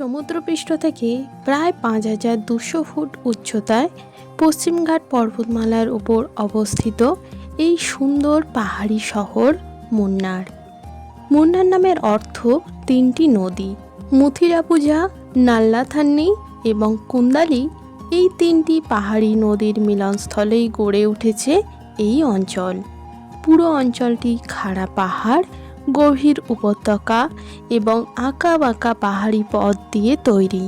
সমুদ্রপৃষ্ঠ থেকে প্রায় 5200 ফুট উচ্চতায় পশ্চিমঘাট পর্বতমালার উপর অবস্থিত এই সুন্দর পাহাড়ি শহর মুন্নার। মুন্নার নামের অর্থ তিনটি নদী। মুথিরাপুঝা, নাল্লাথান্নি এবং কুন্দালি এই তিনটি পাহাড়ি নদীর মিলনস্থলেই গড়ে উঠেছে এই অঞ্চল। পুরো অঞ্চলটি খাড়া পাহাড়, গভীর উপত্যকা এবং আঁকা বাঁকা পাহাড়ি পথ দিয়ে তৈরি।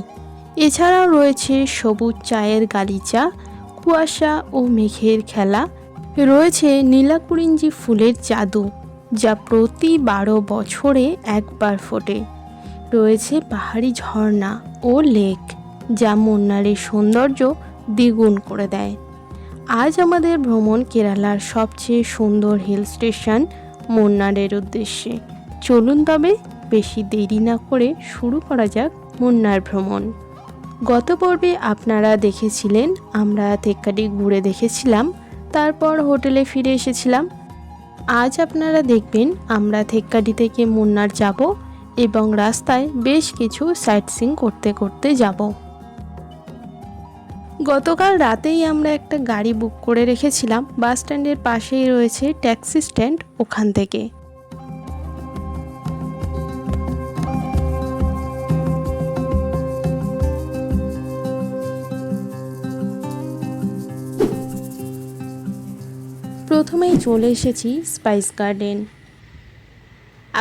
এছাড়াও রয়েছে সবুজ চায়ের গালিচা, কুয়াশা ও মেঘের খেলা, রয়েছে নীলাকুরিঞ্জি ফুলের জাদু যা প্রতি 12 বছরে একবার ফোটে, রয়েছে পাহাড়ি ঝর্ণা ও লেক যা মুন্নারের সৌন্দর্য দ্বিগুণ করে দেয়। আজ আমাদের ভ্রমণ কেরালার সবচেয়ে সুন্দর হিল স্টেশন মুন্নারের উদ্দেশ্যে। চলুন তবে বেশি দেরি না করে শুরু করা যাক মুন্নার ভ্রমণ। গত পর্বে আপনারা দেখেছিলেন আমরা থেক্কাডি ঘুরে দেখেছিলাম, তারপর হোটেলে ফিরে এসেছিলাম। আজ আপনারা দেখবেন আমরা থেক্কাডি থেকে মুন্নার যাব এবং রাস্তায় বেশ কিছু সাইট সিইং করতে করতে যাব। গতকাল রাতেই আমরা একটা গাড়ি বুক করে রেখেছিলাম, বাস স্ট্যান্ডের পাশেই রয়েছে ট্যাক্সি স্ট্যান্ড, ওখান থেকে। প্রথমেই চলে এসেছি স্পাইস গার্ডেন।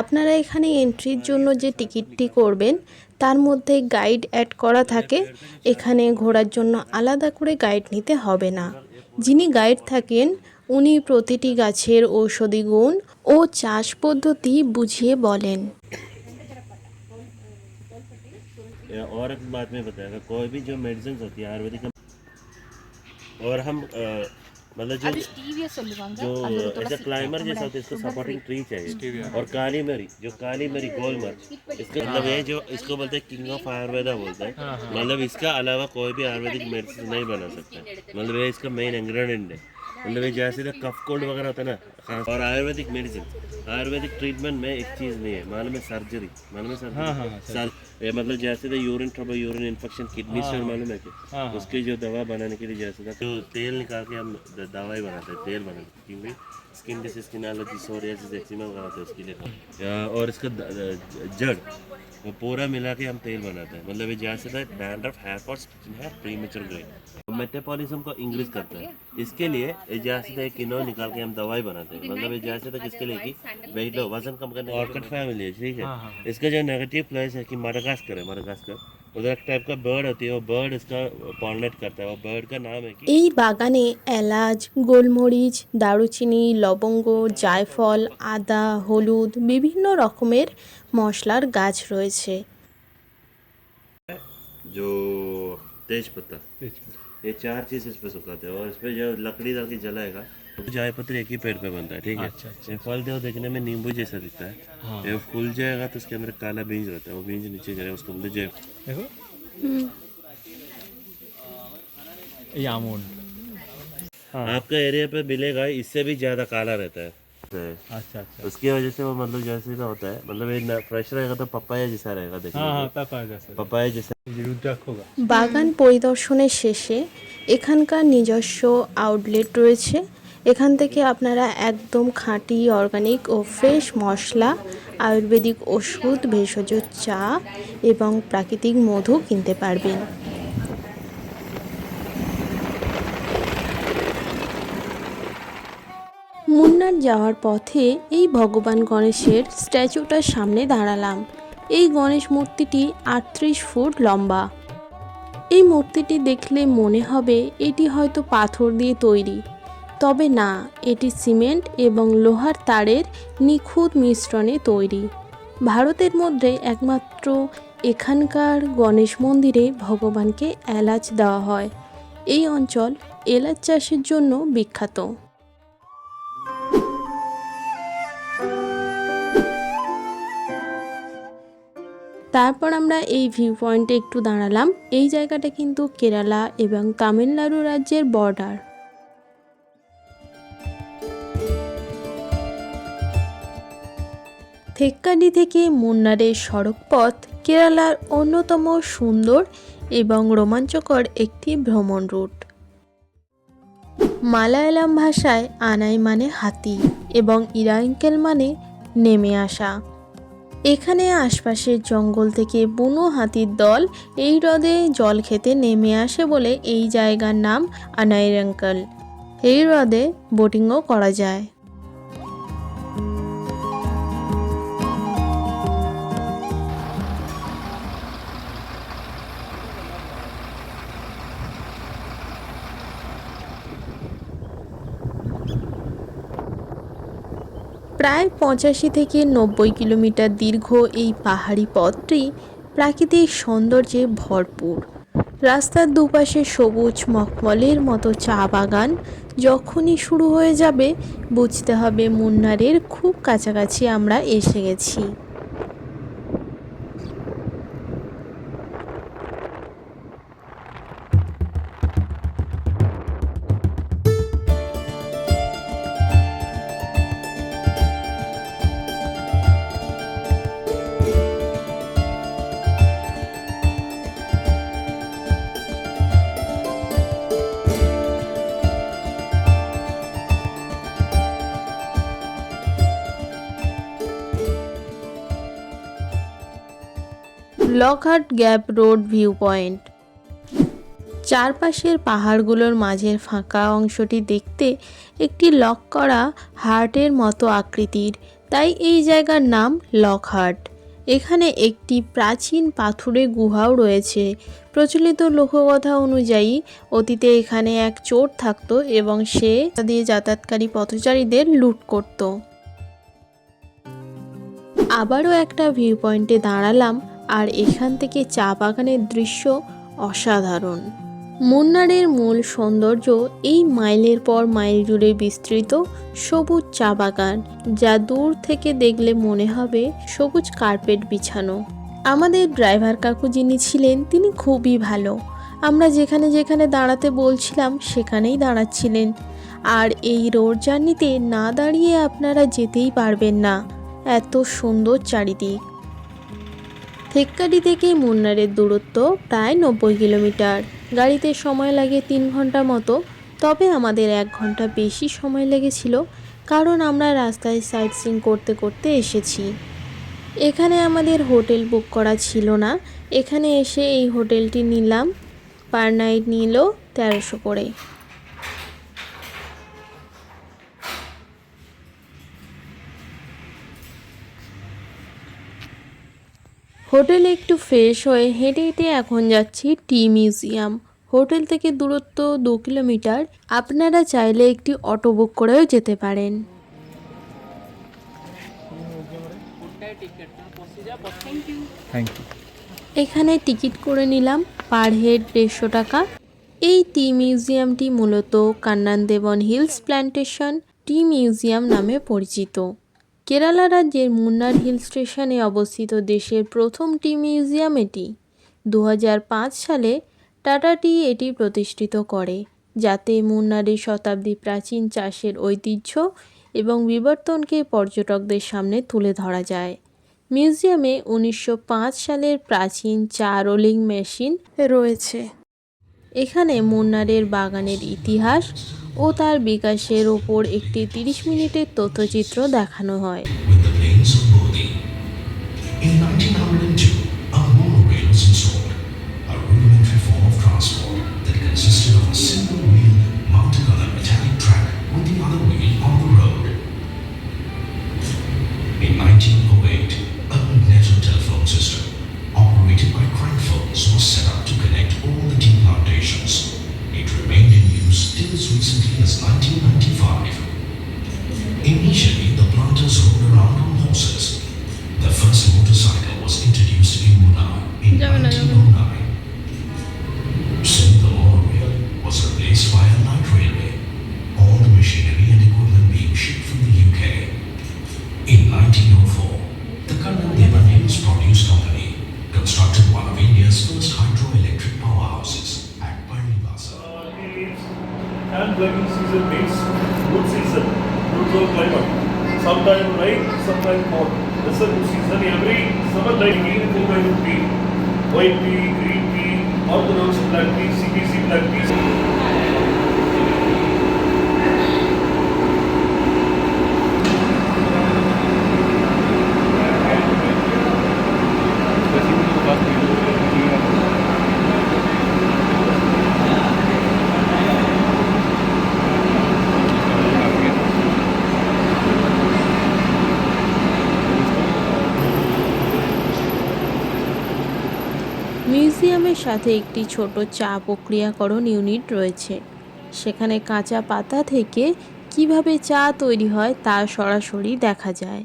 আপনারা এখানে এন্ট্রির জন্য যে টিকিটটি করবেন তার মধ্যে গাইড অ্যাড করা থাকে। এখানে ঘোরার জন্য আলাদা করে গাইড নিতে হবে না। যিনি গাইড থাকেন উনি প্রতিটি গাছের ঔষধি গুণ ও চাষ পদ্ধতি বুঝিয়ে বলেন। और एक बात में बताएगा, कोई भी जो मेडिसिन होती है आयुर्वेदिक और हम मतलब जो ऐसा क्लाइमर जैसा होता है इसको सपोर्टिंग ट्री चाहिए। और काली मरी, जो काली मरी गोल मर्च, इसका मतलब ये जो इसको बोलते हैं किंग ऑफ आयुर्वेदा बोलते हैं। मतलब इसका अलावा कोई भी आयुर्वेदिक मेडिसिन नहीं बना सकता। मतलब ये इसका मेन इंग्रेडिएंट है। मतलब ये जैसे कफ कोल्ड वगैरह होता है ना, खास। और आयुर्वेदिक मेडिसिन, आयुर्वेदिक ट्रीटमेंट में एक चीज़ नहीं है, मालूम है सर्जरी, मालूम है सर्जरी। ये मतलब जैसे urine trouble, urine infection, kidney stone, मालूम है कि उसकी जो दवा बनाने के लिए जैसे जो तेल निकाल के हम दवाई बनाते हैं, तेल बनाते हैं, क्योंकि skin disease, skin allergy, psoriasis, eczema बनाते हैं उसके लिए। और इसका जड़ वो पूरा मिला के हम तेल बनाते हैं। मतलब ये जैसे dandruff, hair fall, skin hair, premature grey, metabolism को इंक्रीज करता है। इसके लिए जैसे किनो निकाल के हम दवाई बनाते हैं। मतलब ये जैसे तक इसके लिए कि वेट लो, वजन कम करने, ऑर्किड फैमिली है, ठीक है। इसका जो नेगेटिव प्लेस है कि माडागास्कर है, माडागास्कर उधर एक टाइप का बर्ड होती है, वो बर्ड इसका पॉलिनेट करता है। वो बर्ड का नाम है कि এই বাগানে এলাচ, গোলমরিচ, দারুচিনি, লবঙ্গ, জায়ফল, আদা, হলুদ, বিভিন্ন রকমের মশলার গাছ রয়েছে। जो तेज पत्ता, ये 4 चीज़ इस पे सुखाते हैं। और इस पे जो लकड़ी डाल के जलाएगा तो जायपत्री एक ही पेड़ पे बनता है, ठीक है। ये फल जो देखने में नींबू जैसा दिखता है, ये फूल जाएगा तो उसके अंदर काला बीज रहता है, वो बीज नीचे गिरेगा, उसको बोलते जय। देखो ये आमून। आपका एरिया पे मिलेगा, इससे भी ज़्यादा काला रहता है। अच्छा अच्छा, उसकी वजह से वो मतलब जैसे का होता है, मतलब ये फ्रेश रहेगा तो पपाया जैसा रहेगा देखने में। पपाया जैसा होगा। বাগান পরিদর্শনের শেষে এখানকার নিজস্ব আউটলেট রয়েছে। এখান থেকে আপনারা একদম খাঁটি অর্গানিক ও ফ্রেশ মশলা, আয়ুর্বেদিক ওষুধ, ভেষজ চা এবং প্রাকৃতিক মধু কিনতে পারবেন। মুন্নার যাওয়ার পথে এই ভগবান গণেশের স্ট্যাচুটার সামনে দাঁড়ালাম। এই গণেশ মূর্তিটি 38 ফুট লম্বা। এই মূর্তিটি দেখলে মনে হবে এটি হয়তো পাথর দিয়ে তৈরি, তবে না, এটি সিমেন্ট এবং লোহার তারের নিখুঁত মিশ্রণে তৈরি। ভারতের মধ্যে একমাত্র এখানকার গণেশ মন্দিরে ভগবানকে এলাচ দেওয়া হয়। এই অঞ্চল এলাচ চাষের জন্য বিখ্যাত। তারপর আমরা এই ভিউ পয়েন্টে একটু দাঁড়ালাম। এই জায়গাটা কিন্তু কেরালা এবং তামিলনাড়ু রাজ্যের বর্ডার। থেক্কাডি থেকে মুন্নারের সড়ক পথ কেরালার অন্যতম সুন্দর এবং রোমাঞ্চকর একটি ভ্রমণ রুট। মালায়ালাম ভাষায় আনাই মানে হাতি এবং ইরাঙ্কেল মানে নেমে আসা। এখানে আশপাশের জঙ্গল থেকে বুনো হাতির দল এই হ্রদে জল খেতে নেমে আসে বলে এই জায়গার নাম আনাইরাঙ্কেল। এই হ্রদে বোটিংও করা যায়। প্রায় 85 থেকে 90 কিলোমিটার দীর্ঘ এই পাহাড়ি পথটি প্রাকৃতিক সৌন্দর্যে ভরপুর। রাস্তার দুপাশে সবুজ মখমলের মতো চা বাগান। যখনই শুরু হয়ে যাবে বুঝতে হবে মুন্নারের খুব কাছাকাছি আমরা এসে গেছি। Lockhart gap road view point. চারপাশের পাহাড়গুলোর মাঝের ফাঁকা অংশটি দেখতে একটি লক করা হার্টের মতো আকৃতির, তাই এই জায়গার নাম লকহার্ট। এখানে একটি প্রাচীন পাথুরে গুহাও রয়েছে। প্রচলিত লোককথা অনুযায়ী অতীতে এখানে এক চোর থাকতো এবং সে দিয়ে যাতায়াতকারী পথচারীদের লুট করত। আবারও একটা ভিউ পয়েন্টে দাঁড়ালাম, আর এখান থেকে চা বাগানের দৃশ্য অসাধারণ। মুন্নারের মূল সৌন্দর্য এই মাইলের পর মাইল জুড়ে বিস্তৃত সবুজ চা বাগান, যা দূর থেকে দেখলে মনে হবে সবুজ কার্পেট বিছানো। আমাদের ড্রাইভার কাকু যিনি ছিলেন তিনি খুবই ভালো। আমরা যেখানে যেখানে দাঁড়াতে বলছিলাম সেখানেই দাঁড়াচ্ছিলেন। আর এই রোড জার্নিতে না দাঁড়িয়ে আপনারা যেতেই পারবেন না, এত সুন্দর চারিদিক। থেক্কাডি থেকে মুন্নারের দূরত্ব প্রায় 90 কিলোমিটার। গাড়িতে সময় লাগে 3 ঘন্টা মতো, তবে আমাদের 1 ঘন্টা বেশি সময় লেগেছিল, কারণ আমরা রাস্তায় সাইট সিইং করতে করতে এসেছি। এখানে আমাদের হোটেল বুক করা ছিল না। এখানে এসে এই হোটেলটি নিলাম। পার নাইট নিল 1300 করে। হোটেলে একটু ফ্রেশ হয়ে হেঁটে হেঁটে এখন যাচ্ছি টি মিউজিয়াম। হোটেল থেকে দূরত্ব 2 কিলোমিটার। আপনারা চাইলে একটি অটো বুক করেও যেতে পারেন। Thank you. এখানে টিকিট করে নিলাম, পার হেড 150 টাকা। এই টি মিউজিয়ামটি মূলত কান্নান দেবন হিলস প্ল্যান্টেশন টি মিউজিয়াম নামে পরিচিত। কেরালা রাজ্যের মুন্নার হিল স্টেশনে অবস্থিত দেশের প্রথম টি মিউজিয়াম এটি। 2005 সালে টাটা টি এটি প্রতিষ্ঠিত করে, যাতে মুন্নারের শতাব্দী প্রাচীন চাষের ঐতিহ্য এবং বিবর্তনকে পর্যটকদের সামনে তুলে ধরা যায়। মিউজিয়ামে 1905 সালের প্রাচীন চা রোলিং মেশিন রয়েছে। এখানে মুন্নারের বাগানের ইতিহাস ও তার বিকাশের ওপর একটি 30 মিনিটের তথ্যচিত্র দেখানো হয়। In 1902, a monorail was installed, a rudimentary form of transport that consisted of a single wheel mounted on a metallic track with the other wheel on the road. In 1908, a magneto telephone system operated by crank phones was set up to connect all the tea plantations. It remained in use till as recently as 1995. Initially, the planters rode around on horses. The first motorcycle was introduced in Munnar in 1909. Soon the monorail was replaced by a light railway, all the machinery and equipment being shipped from the UK. In 1904, the Kannan Devan Hills Produce Company constructed one of India's first hydroelectric powerhouses at Parinivasa. And rainy season means good season, good for climate. Sometimes Sunrise night, sunrise morning. The sun season every summer night again in my tea. White tea, green tea, orthodox black tea, CBC black tea. মিউজিয়ামের সাথে একটি ছোট চা প্রক্রিয়াকরণ unit রয়েছে। সেখানে কাঁচা পাতা থেকে কিভাবে চা তৈরি হয় তা সরাসরি দেখা যায়।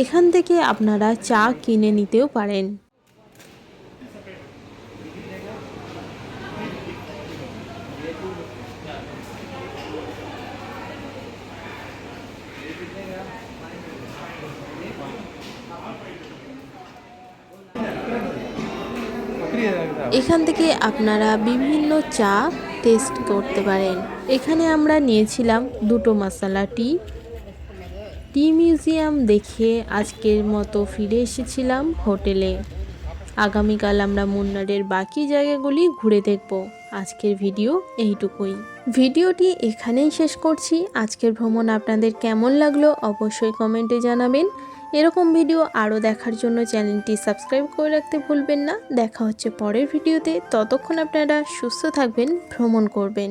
এখান থেকে আপনারা চা কিনে নিতেও পারেন। এখান থেকে আপনারা বিভিন্ন চা টেস্ট করতে পারেন। এখানে আমরা নিয়েছিলাম 2টো মশলা টি। টি মিউজিয়াম দেখে আজকের মতো ফিরে এসেছিলাম হোটেলে। আগামীকাল আমরা মুন্নারের বাকি জায়গাগুলি ঘুরে দেখব। আজকের ভিডিও এইটুকুই। ভিডিওটি এখানেই শেষ করছি। আজকের ভ্রমণ আপনাদের কেমন লাগলো অবশ্যই কমেন্টে জানাবেন। এরকম ভিডিও আরও দেখার জন্য চ্যানেলটি সাবস্ক্রাইব করে রাখতে ভুলবেন না। দেখা হচ্ছে পরের ভিডিওতে। ততক্ষণ আপনারা সুস্থ থাকবেন, ভ্রমণ করবেন।